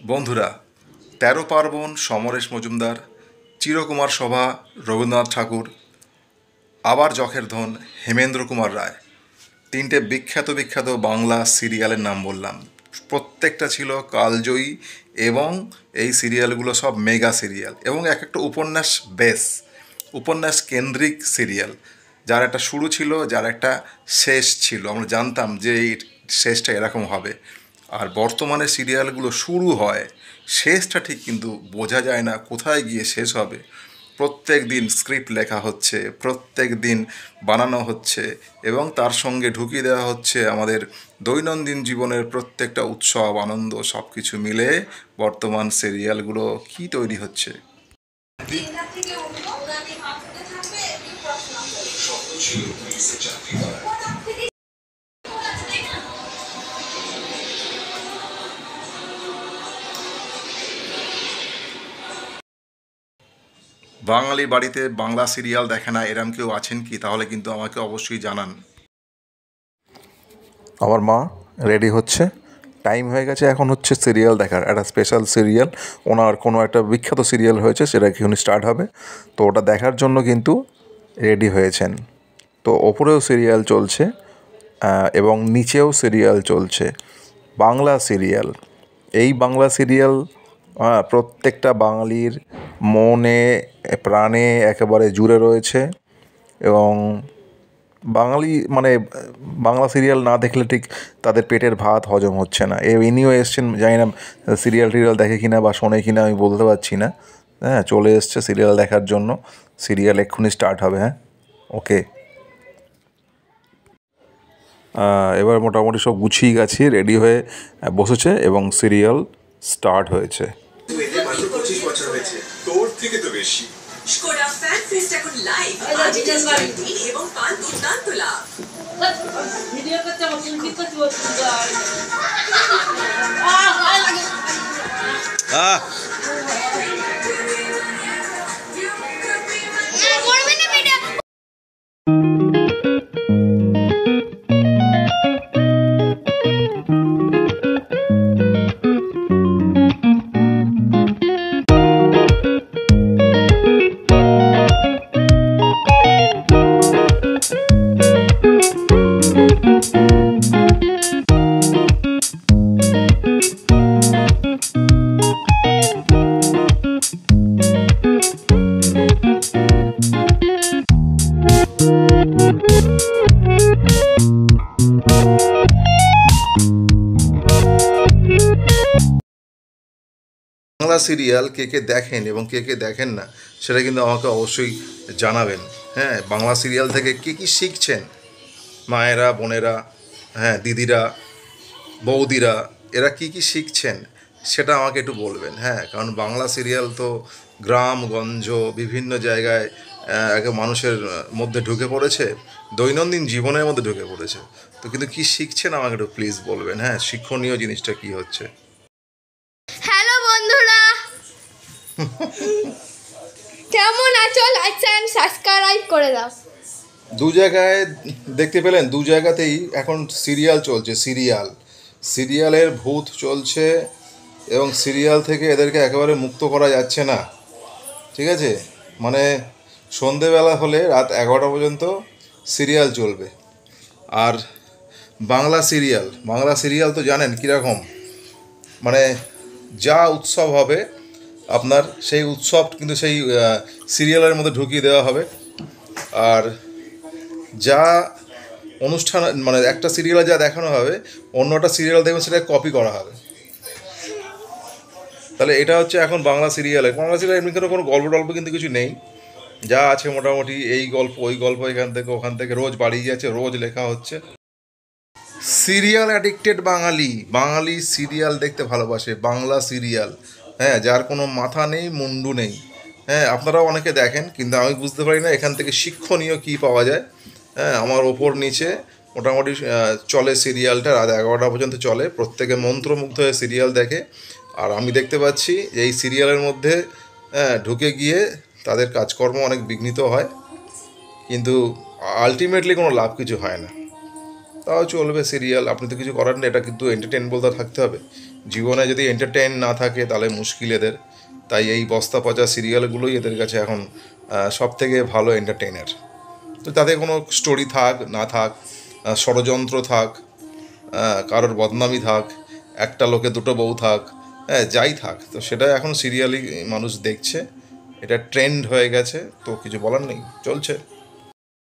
বন্ধুরা, ১৩ পার্বণ সমরেশ মজুমদার, চিরকুমার সভা রবীন্দ্রনাথ ঠাকুর, আবার যখের ধন হেমেন্দ্র কুমার রায়, তিনটে বিখ্যাত বিখ্যাত বাংলা সিরিয়ালের নাম বললাম। প্রত্যেকটা ছিল কালজয়ী এবং এই সিরিয়ালগুলো সব মেগা সিরিয়াল এবং এক একটা উপন্যাস উপন্যাস কেন্দ্রিক সিরিয়াল, যার একটা শুরু ছিল, যার একটা শেষ ছিল। আমরা জানতাম যে এই শেষটা এরকম হবে। আর বর্তমানে সিরিয়ালগুলো শুরু হয়, শেষটা ঠিক কিন্তু বোঝা যায় না কোথায় গিয়ে শেষ হবে। প্রত্যেক দিন স্ক্রিপ্ট লেখা হচ্ছে, প্রত্যেক দিন বানানো হচ্ছে এবং তার সঙ্গে ঢুকিয়ে দেওয়া হচ্ছে আমাদের দৈনন্দিন জীবনের প্রত্যেকটা উৎসব আনন্দ সব কিছু মিলে বর্তমান সিরিয়ালগুলো কি তৈরি হচ্ছে। বাঙালি বাড়িতে বাংলা সিরিয়াল দেখে না এরম কেউ আছেন কি? তাহলে কিন্তু আমাকে অবশ্যই জানান। আমার মা রেডি হচ্ছে, টাইম হয়ে গেছে, এখন হচ্ছে সিরিয়াল দেখার, একটা স্পেশাল সিরিয়াল, ওনার কোনো একটা বিখ্যাত সিরিয়াল হয়েছে, সেটা এখন স্টার্ট হবে, তো ওটা দেখার জন্য কিন্তু রেডি হয়েছেন। তো ওপরেও সিরিয়াল চলছে এবং নিচেও সিরিয়াল চলছে, বাংলা সিরিয়াল। এই বাংলা সিরিয়াল প্রত্যেকটা বাঙালির মনে প্রাণে একেবারে জুড়ে রয়েছে এবং বাঙালি মানে বাংলা সিরিয়াল না দেখলে ঠিক তাদের পেটের ভাত হজম হচ্ছে না। ইনিও এসছেন, জানি না সিরিয়াল টিরিয়াল দেখে কিনা বা শোনে কিনা আমি বলতে পারছি না। হ্যাঁ, চলে এসছে সিরিয়াল দেখার জন্য। সিরিয়াল এক্ষুনি স্টার্ট হবে। হ্যাঁ, ওকে। এবার মোটামুটি সব গুছিয়ে গেছি, রেডি হয়ে বসেছে এবং সিরিয়াল স্টার্ট হয়েছে। তোর থেকে তো বেশি। স্কোডা ফ্যান ফেস্ট এখন লাইভ। আজ টেস্ট দিন এবং পান দুর্দান্ত লাভ। ভিডিও করতে বসুন কি করতে বসুন গাইস। ভালো লাগে। করবে না ভিডিও। বাংলা সিরিয়াল কে কে দেখেন এবং কে কে দেখেন না সেটা কিন্তু আমাকে অবশ্যই জানাবেন। হ্যাঁ, বাংলা সিরিয়াল থেকে কী কী শিখছেন মায়েরা, বোনেরা, হ্যাঁ দিদিরা, বৌদিরা, এরা কি কি শিখছেন সেটা আমাকে একটু বলবেন। হ্যাঁ, কারণ বাংলা সিরিয়াল তো গ্রামগঞ্জ বিভিন্ন জায়গায় একে মানুষের মধ্যে ঢুকে পড়েছে, দৈনন্দিন জীবনের মধ্যে ঢুকে পড়েছে। তো কিন্তু কি শিখছেন আমাকে একটু প্লিজ বলবেন। হ্যাঁ, শিক্ষণীয় জিনিসটা কি হচ্ছে। হ্যালো বন্ধুরা, কেমন আছো? লাইক এন্ড সাবস্ক্রাইব করে দাও। দু জায়গায় দেখতে পেলেন, দু জায়গাতেই এখন সিরিয়াল চলছে। সিরিয়ালের ভূত চলছে এবং সিরিয়াল থেকে এদেরকে একেবারে মুক্ত করা যাচ্ছে না। ঠিক আছে, মানে সন্ধেবেলা হলে রাত 11টা পর্যন্ত সিরিয়াল চলবে। আর বাংলা সিরিয়াল তো জানেন কীরকম, মানে যা উৎসব হবে আপনার সেই উৎসব কিন্তু সেই সিরিয়ালের মধ্যে ঢুকিয়ে দেওয়া হবে। আর যা অনুষ্ঠান মানে একটা সিরিয়ালে যা দেখানো হবে অন্যটা সিরিয়াল দেখবেন সেটা কপি করা হবে। তাহলে এটা হচ্ছে এখন বাংলা সিরিয়াল এমনি কোনো গল্প টল্প কিন্তু কিছু নেই, যা আছে মোটামুটি এই গল্প ওই গল্প, এখান থেকে ওখান থেকে রোজ বাড়িয়ে যাচ্ছে, রোজ লেখা হচ্ছে। সিরিয়াল অ্যাডিক্টেড বাঙালি সিরিয়াল দেখতে ভালোবাসে, বাংলা সিরিয়াল। হ্যাঁ, যার কোনো মাথা নেই মুন্ডু নেই। হ্যাঁ, আপনারাও অনেকে দেখেন কিন্তু আমি বুঝতে পারি না এখান থেকে শিক্ষণীয় কী পাওয়া যায়। হ্যাঁ, আমার ওপর নিচে মোটামুটি চলে সিরিয়ালটা, রাত 11টা পর্যন্ত চলে, প্রত্যেকে মন্ত্রমুগ্ধ হয়ে সিরিয়াল দেখে। আর আমি দেখতে পাচ্ছি যে এই সিরিয়ালের মধ্যে ঢুকে গিয়ে তাদের কাজকর্ম অনেক বিঘ্নিত হয়, কিন্তু আলটিমেটলি কোনো লাভ কিছু হয় না। তাও চলবে সিরিয়াল, আপনি তো কিছু করার নেই, এটা কিন্তু এন্টারটেন বলতে থাকতে হবে। জীবনে যদি এন্টারটেইন না থাকে তাহলে মুশকিল এদের। তাই এই বস্তা পচা সিরিয়ালগুলোই এদের কাছে এখন সব থেকে ভালো এন্টারটেইনার। তো তাতে কোনো স্টোরি থাক না থাক, ষড়যন্ত্র থাক, কারোর বদনামি থাক, একটা লোকে দুটো বউ থাক, হ্যাঁ যাই থাক, তো সেটা এখন সিরিয়ালই মানুষ দেখছে। এটা ট্রেন্ড হয়ে গেছে, তো কিছু বলার নেই, চলছে।